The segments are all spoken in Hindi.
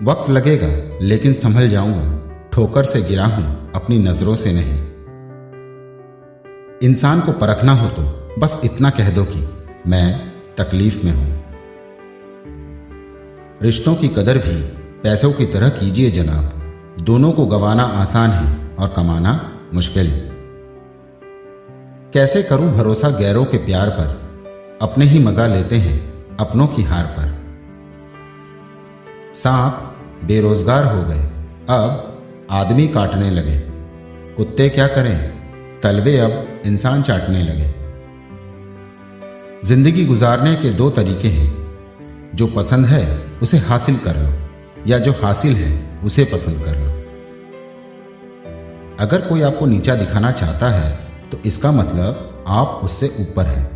वक्त लगेगा लेकिन संभल जाऊंगा, ठोकर से गिरा हूं अपनी नजरों से नहीं। इंसान को परखना हो तो बस इतना कह दो कि मैं तकलीफ में हूं। रिश्तों की कदर भी पैसों की तरह कीजिए जनाब, दोनों को गंवाना आसान है और कमाना मुश्किल। कैसे करूं भरोसा गैरों के प्यार पर, अपने ही मजा लेते हैं अपनों की हार पर। सांप बेरोजगार हो गए, अब आदमी काटने लगे। कुत्ते क्या करें, तलवे अब इंसान चाटने लगे। जिंदगी गुजारने के दो तरीके हैं, जो पसंद है उसे हासिल कर लो या जो हासिल है उसे पसंद कर लो। अगर कोई आपको नीचा दिखाना चाहता है तो इसका मतलब आप उससे ऊपर हैं।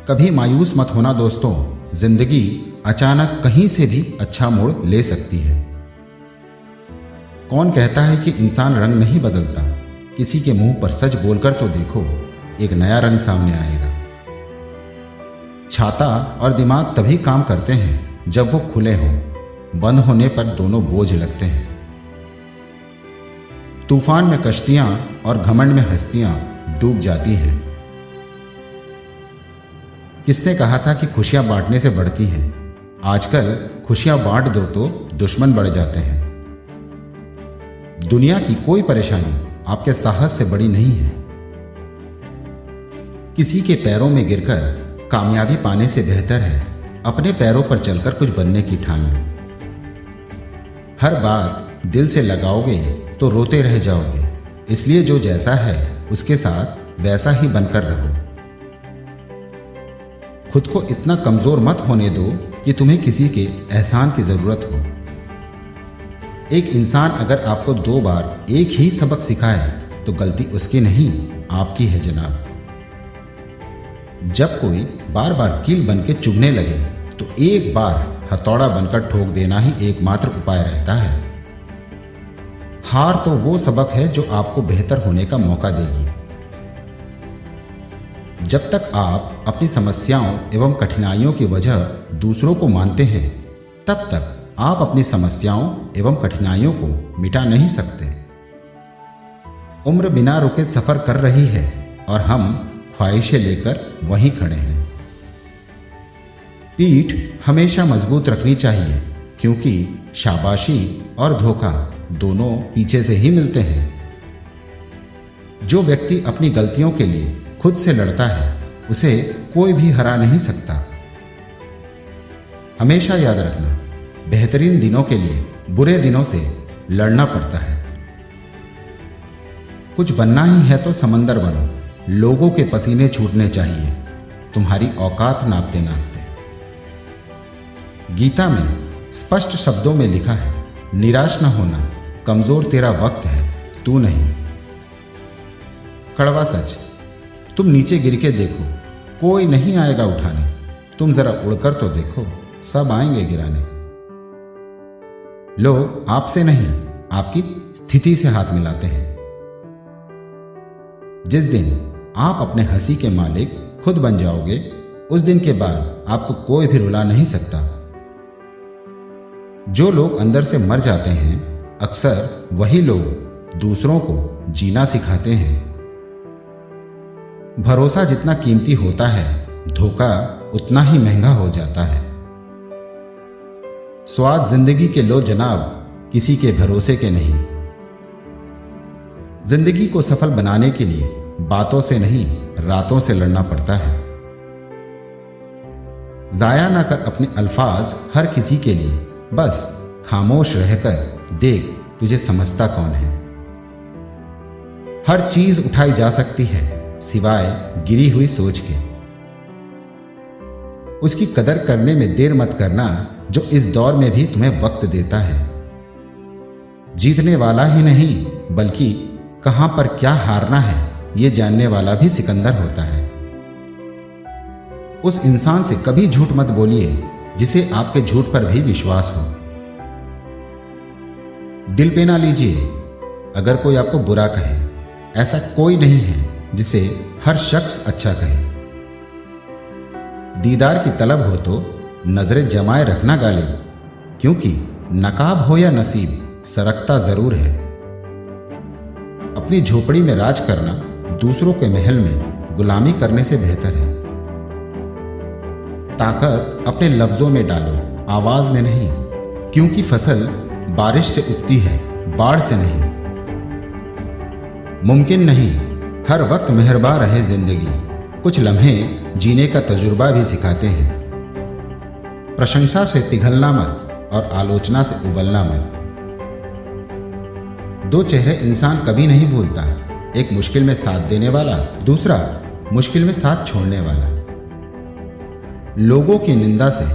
कभी मायूस मत होना दोस्तों, जिंदगी अचानक कहीं से भी अच्छा मोड़ ले सकती है। कौन कहता है कि इंसान रंग नहीं बदलता, किसी के मुंह पर सच बोलकर तो देखो, एक नया रंग सामने आएगा। छाता और दिमाग तभी काम करते हैं जब वो खुले हों, बंद होने पर दोनों बोझ लगते हैं। तूफान में कश्तियां और घमंड में हस्तियां डूब जाती हैं। किसने कहा था कि खुशियां बांटने से बढ़ती हैं? आजकल खुशियां बांट दो तो दुश्मन बढ़ जाते हैं। दुनिया की कोई परेशानी आपके साहस से बड़ी नहीं है। किसी के पैरों में गिरकर कामयाबी पाने से बेहतर है अपने पैरों पर चलकर कुछ बनने की ठान लो। हर बात दिल से लगाओगे तो रोते रह जाओगे, इसलिए जो जैसा है उसके साथ वैसा ही बनकर रहो। खुद को इतना कमजोर मत होने दो कि तुम्हें किसी के एहसान की जरूरत हो। एक इंसान अगर आपको 2 बार एक ही सबक सिखाए तो गलती उसकी नहीं, आपकी है जनाब। जब कोई बार बार कील बन के चुभने लगे तो एक बार हथौड़ा बनकर ठोक देना ही एकमात्र उपाय रहता है। हार तो वो सबक है जो आपको बेहतर होने का मौका देगी। जब तक आप अपनी समस्याओं एवं कठिनाइयों की वजह दूसरों को मानते हैं, तब तक आप अपनी समस्याओं एवं कठिनाइयों को मिटा नहीं सकते। उम्र बिना रुके सफर कर रही है और हम ख्वाहिशें लेकर वहीं खड़े हैं। पीठ हमेशा मजबूत रखनी चाहिए, क्योंकि शाबाशी और धोखा दोनों पीछे से ही मिलते हैं। जो व्यक्ति अपनी गलतियों के लिए खुद से लड़ता है उसे कोई भी हरा नहीं सकता। हमेशा याद रखना, बेहतरीन दिनों के लिए बुरे दिनों से लड़ना पड़ता है। कुछ बनना ही है तो समंदर बनो, लोगों के पसीने छूटने चाहिए तुम्हारी औकात नापते नापते। गीता में स्पष्ट शब्दों में लिखा है, निराश न होना, कमजोर तेरा वक्त है, तू नहीं। कड़वा सच, तुम नीचे गिर के देखो, कोई नहीं आएगा उठाने। तुम जरा उड़कर तो देखो, सब आएंगे गिराने। लोग आपसे नहीं, आपकी स्थिति से हाथ मिलाते हैं। जिस दिन आप अपने हंसी के मालिक खुद बन जाओगे, उस दिन के बाद आपको कोई भी रुला नहीं सकता। जो लोग अंदर से मर जाते हैं, अक्सर वही लोग दूसरों को जीना सिखाते हैं। भरोसा जितना कीमती होता है, धोखा उतना ही महंगा हो जाता है। स्वाद जिंदगी के लो जनाब, किसी के भरोसे के नहीं। जिंदगी को सफल बनाने के लिए बातों से नहीं, रातों से लड़ना पड़ता है। जाया ना कर अपने अल्फाज हर किसी के लिए, बस खामोश रहकर देख तुझे समझता कौन है। हर चीज उठाई जा सकती है सिवाय गिरी हुई सोच के। उसकी कदर करने में देर मत करना जो इस दौर में भी तुम्हें वक्त देता है। जीतने वाला ही नहीं बल्कि कहां पर क्या हारना है ये जानने वाला भी सिकंदर होता है। उस इंसान से कभी झूठ मत बोलिए जिसे आपके झूठ पर भी विश्वास हो। दिल पे ना लीजिए अगर कोई आपको बुरा कहे, ऐसा कोई नहीं है जिसे हर शख्स अच्छा कहे। दीदार की तलब हो तो नजरें जमाए रखना गालिब, क्योंकि नकाब हो या नसीब सरकता जरूर है। अपनी झोपड़ी में राज करना दूसरों के महल में गुलामी करने से बेहतर है। ताकत अपने लफ्जों में डालो, आवाज में नहीं, क्योंकि फसल बारिश से उगती है, बाढ़ से नहीं। मुमकिन नहीं हर वक्त मेहरबान रहे जिंदगी, कुछ लम्हे जीने का तजुर्बा भी सिखाते हैं। प्रशंसा से पिघलना मत और आलोचना से उबलना मत। दो चेहरे इंसान कभी नहीं भूलता, एक मुश्किल में साथ देने वाला, दूसरा मुश्किल में साथ छोड़ने वाला। लोगों की निंदा से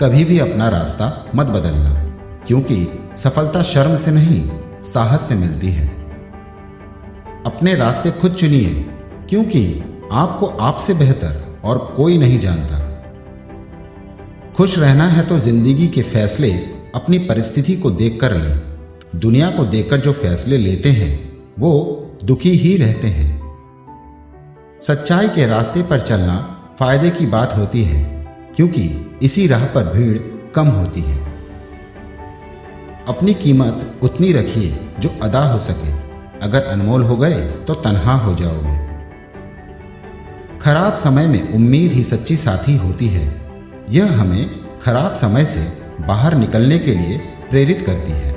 कभी भी अपना रास्ता मत बदलना, क्योंकि सफलता शर्म से नहीं साहस से मिलती है। अपने रास्ते खुद चुनिए, क्योंकि आपको आपसे बेहतर और कोई नहीं जानता। खुश रहना है तो जिंदगी के फैसले अपनी परिस्थिति को देखकर लें। दुनिया को देखकर जो फैसले लेते हैं वो दुखी ही रहते हैं। सच्चाई के रास्ते पर चलना फायदे की बात होती है, क्योंकि इसी राह पर भीड़ कम होती है। अपनी कीमत उतनी रखिए जो अदा हो सके, अगर अनमोल हो गए तो तन्हा हो जाओगे। खराब समय में उम्मीद ही सच्ची साथी होती है, यह हमें खराब समय से बाहर निकलने के लिए प्रेरित करती है।